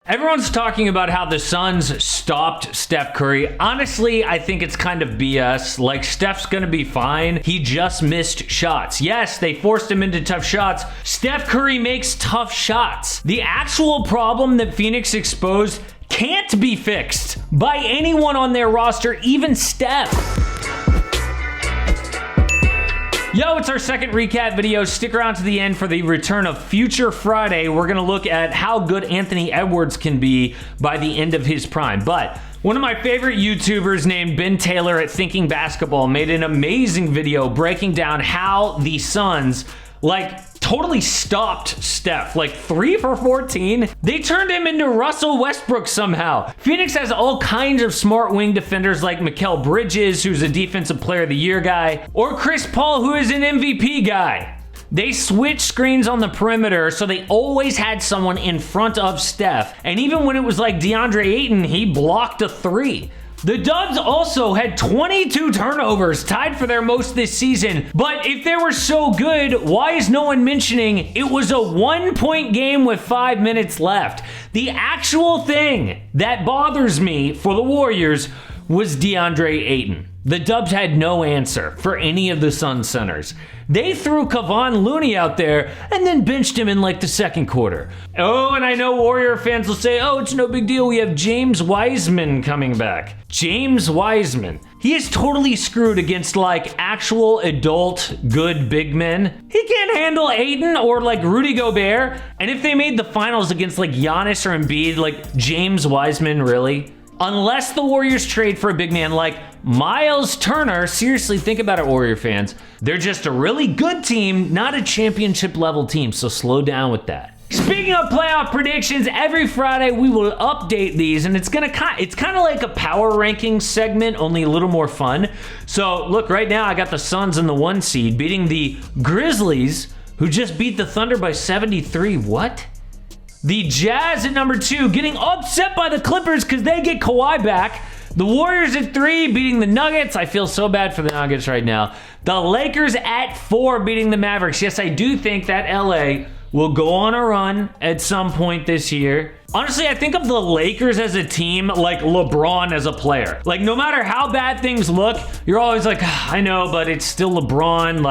Everyone's talking about how the Suns stopped Steph Curry. Honestly, I think it's kind of BS. Like, Steph's gonna be fine. He just missed shots. Yes, they forced him into tough shots. Steph Curry makes tough shots. The actual problem that Phoenix exposed can't be fixed by anyone on their roster, even Steph. Yo, it's our second recap video. Stick around to the end for the return of Future Friday. We're going to look at how good Anthony Edwards can be by the end of his prime. But one of my favorite YouTubers named Ben Taylor at Thinking Basketball made an amazing video breaking down how the Suns, totally stopped Steph. 3 for 14. They turned him into Russell Westbrook somehow. Phoenix has all kinds of smart wing defenders like Mikal Bridges, who's a Defensive Player of the Year guy, or Chris Paul, who is an MVP guy. They switched screens on the perimeter, so they always had someone in front of Steph. And even when it was like DeAndre Ayton, he blocked a 3. The Dubs also had 22 turnovers, tied for their most this season. But if they were so good, why is no one mentioning it was a 1-point game with 5 minutes left? The actual thing that bothers me for the Warriors was DeAndre Ayton. The Dubs had no answer for any of the Suns centers. They threw Kevon Looney out there and then benched him in the second quarter. Oh, and I know Warrior fans will say, oh, it's no big deal. We have James Wiseman coming back. James Wiseman. He is totally screwed against actual adult good big men. He can't handle Ayton or Rudy Gobert. And if they made the finals against Giannis or Embiid, James Wiseman, really? Unless the Warriors trade for a big man like Miles Turner, seriously, think about it, Warrior fans. They're just a really good team, not a championship level team, so slow down with that. Speaking of playoff predictions, every Friday we will update these, and it's kind of like a power rankings segment, only a little more fun. So look, right now I got the Suns in the 1 seed beating the Grizzlies, who just beat the Thunder by 73. What? The Jazz at number 2 getting upset by the Clippers because they get Kawhi back. The Warriors at 3 beating the Nuggets. I feel so bad for the Nuggets right now. The Lakers at 4 beating the Mavericks. Yes, I do think that LA will go on a run at some point this year. Honestly, I think of the Lakers as a team like LeBron as a player. No matter how bad things look, you're always I know, but it's still LeBron.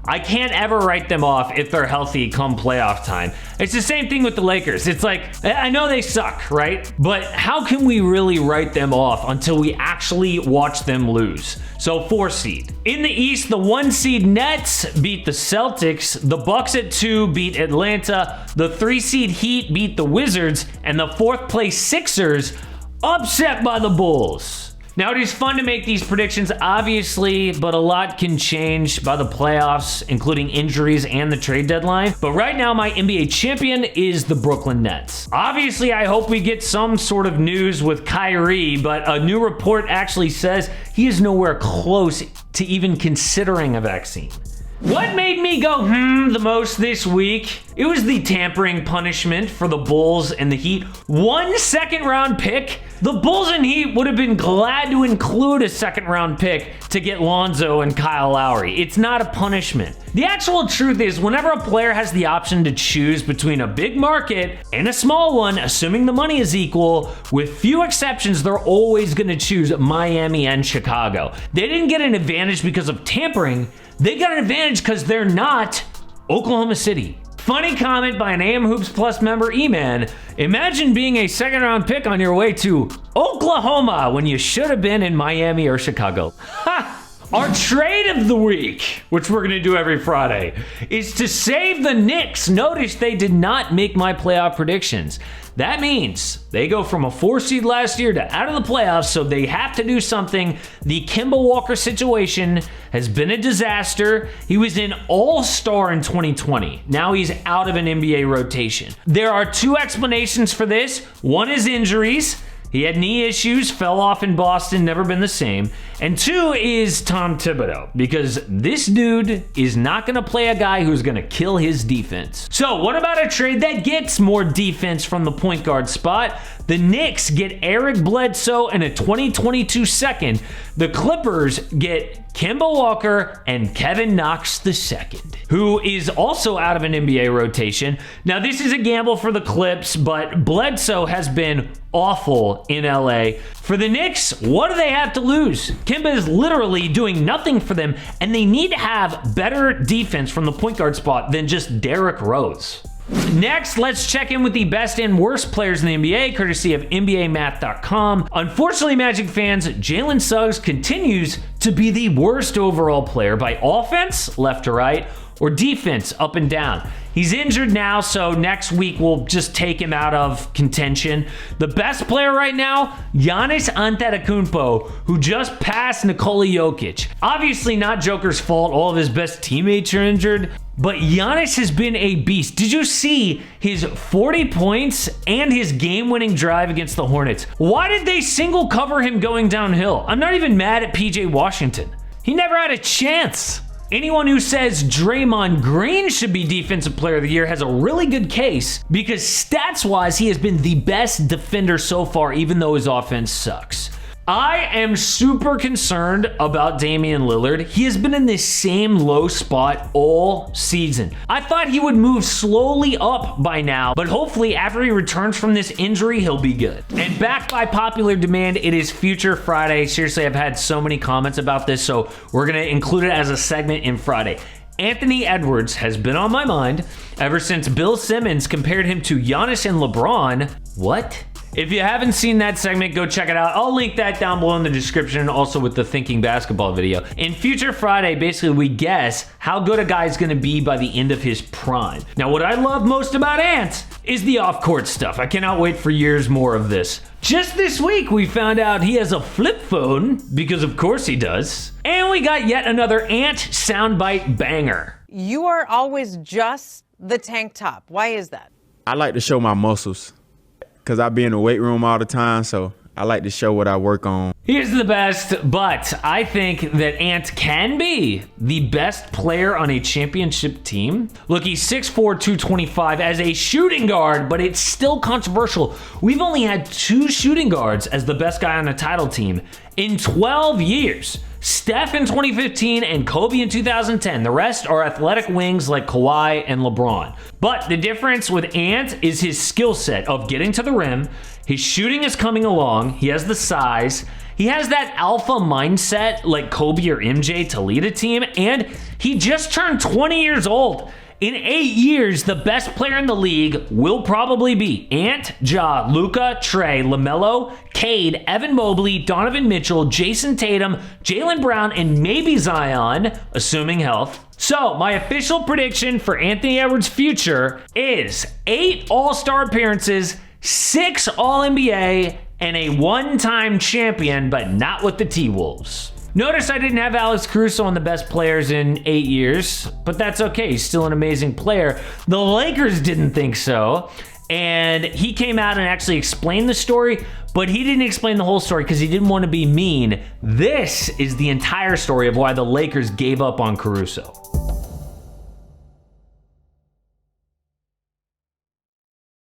I can't ever write them off if they're healthy come playoff time. It's the same thing with the Lakers. It's I know they suck, right? But how can we really write them off until we actually watch them lose? So 4 seed. In the East, the 1 seed Nets beat the Celtics. The Bucks at 2 beat Atlanta. The 3 seed Heat beat the Wizards. And the 4th place Sixers upset by the Bulls. Now, it is fun to make these predictions, obviously, but a lot can change by the playoffs, including injuries and the trade deadline. But right now, my NBA champion is the Brooklyn Nets. Obviously, I hope we get some sort of news with Kyrie, but a new report actually says he is nowhere close to even considering a vaccine. What made me go the most this week? It was the tampering punishment for the Bulls and the Heat. 1 second-round pick. The Bulls and Heat would have been glad to include a second-round pick to get Lonzo and Kyle Lowry. It's not a punishment. The actual truth is, whenever a player has the option to choose between a big market and a small one, assuming the money is equal, with few exceptions, they're always going to choose Miami and Chicago. They didn't get an advantage because of tampering. They got an advantage because they're not Oklahoma City. Funny comment by an AM Hoops Plus member, E-Man. Imagine being a second-round pick on your way to Oklahoma when you should have been in Miami or Chicago. Ha! Our trade of the week, which we're going to do every Friday, is to save the Knicks. Notice they did not make my playoff predictions. That means they go from a 4 seed last year to out of the playoffs, so they have to do something. The Kemba Walker situation has been a disaster. He was an all-star in 2020. Now he's out of an NBA rotation. There are 2 explanations for this. One is injuries. He had knee issues, fell off in Boston, never been the same. And 2 is Tom Thibodeau, because this dude is not going to play a guy who's going to kill his defense. So what about a trade that gets more defense from the point guard spot? The Knicks get Eric Bledsoe and a 2022 second. The Clippers get Kemba Walker and Kevin Knox II, who is also out of an NBA rotation. Now, this is a gamble for the Clips, but Bledsoe has been awful in LA. For the Knicks, what do they have to lose? Kemba is literally doing nothing for them, and they need to have better defense from the point guard spot than just Derrick Rose. Next, let's check in with the best and worst players in the NBA, courtesy of NBAmath.com. Unfortunately, Magic fans, Jalen Suggs continues to be the worst overall player by offense, left to right, or defense, up and down. He's injured now, so next week we'll just take him out of contention. The best player right now, Giannis Antetokounmpo, who just passed Nikola Jokic. Obviously not Joker's fault, all of his best teammates are injured, but Giannis has been a beast. Did you see his 40 points and his game-winning drive against the Hornets? Why did they single cover him going downhill? I'm not even mad at PJ Washington. He never had a chance. Anyone who says Draymond Green should be Defensive Player of the Year has a really good case, because stats-wise, he has been the best defender so far, even though his offense sucks. I am super concerned about Damian Lillard. He has been in this same low spot all season. I thought he would move slowly up by now, but hopefully after he returns from this injury, he'll be good. And back by popular demand, it is Future Friday. Seriously, I've had so many comments about this, so we're gonna include it as a segment in Friday. Anthony Edwards has been on my mind ever since Bill Simmons compared him to Giannis and LeBron. What? If you haven't seen that segment, go check it out. I'll link that down below in the description, also with the Thinking Basketball video. In Future Friday, basically we guess how good a guy is going to be by the end of his prime. Now, what I love most about Ant is the off-court stuff. I cannot wait for years more of this. Just this week, we found out he has a flip phone, because of course he does. And we got yet another Ant soundbite banger. You are always just the tank top. Why is that? I like to show my muscles, because I be in the weight room all the time, so I like to show what I work on. Here's the best, but I think that Ant can be the best player on a championship team. Look, he's 6'4", 225 as a shooting guard, but it's still controversial. We've only had 2 shooting guards as the best guy on a title team in 12 years. Steph in 2015 and Kobe in 2010. The rest are athletic wings like Kawhi and LeBron. But the difference with Ant is his skill set of getting to the rim. His shooting is coming along. He has the size. He has that alpha mindset like Kobe or MJ to lead a team. And he just turned 20 years old. In 8 years, the best player in the league will probably be Ant, Ja, Luka, Trey, LaMelo, Cade, Evan Mobley, Donovan Mitchell, Jason Tatum, Jaylen Brown, and maybe Zion, assuming health. So, my official prediction for Anthony Edwards' future is 8 All-Star appearances, 6 All-NBA, and a one-time champion, but not with the T-Wolves. Notice I didn't have Alex Caruso on the best players in 8 years, but that's okay. He's still an amazing player. The Lakers didn't think so, and he came out and actually explained the story, but he didn't explain the whole story because he didn't want to be mean. This is the entire story of why the Lakers gave up on Caruso.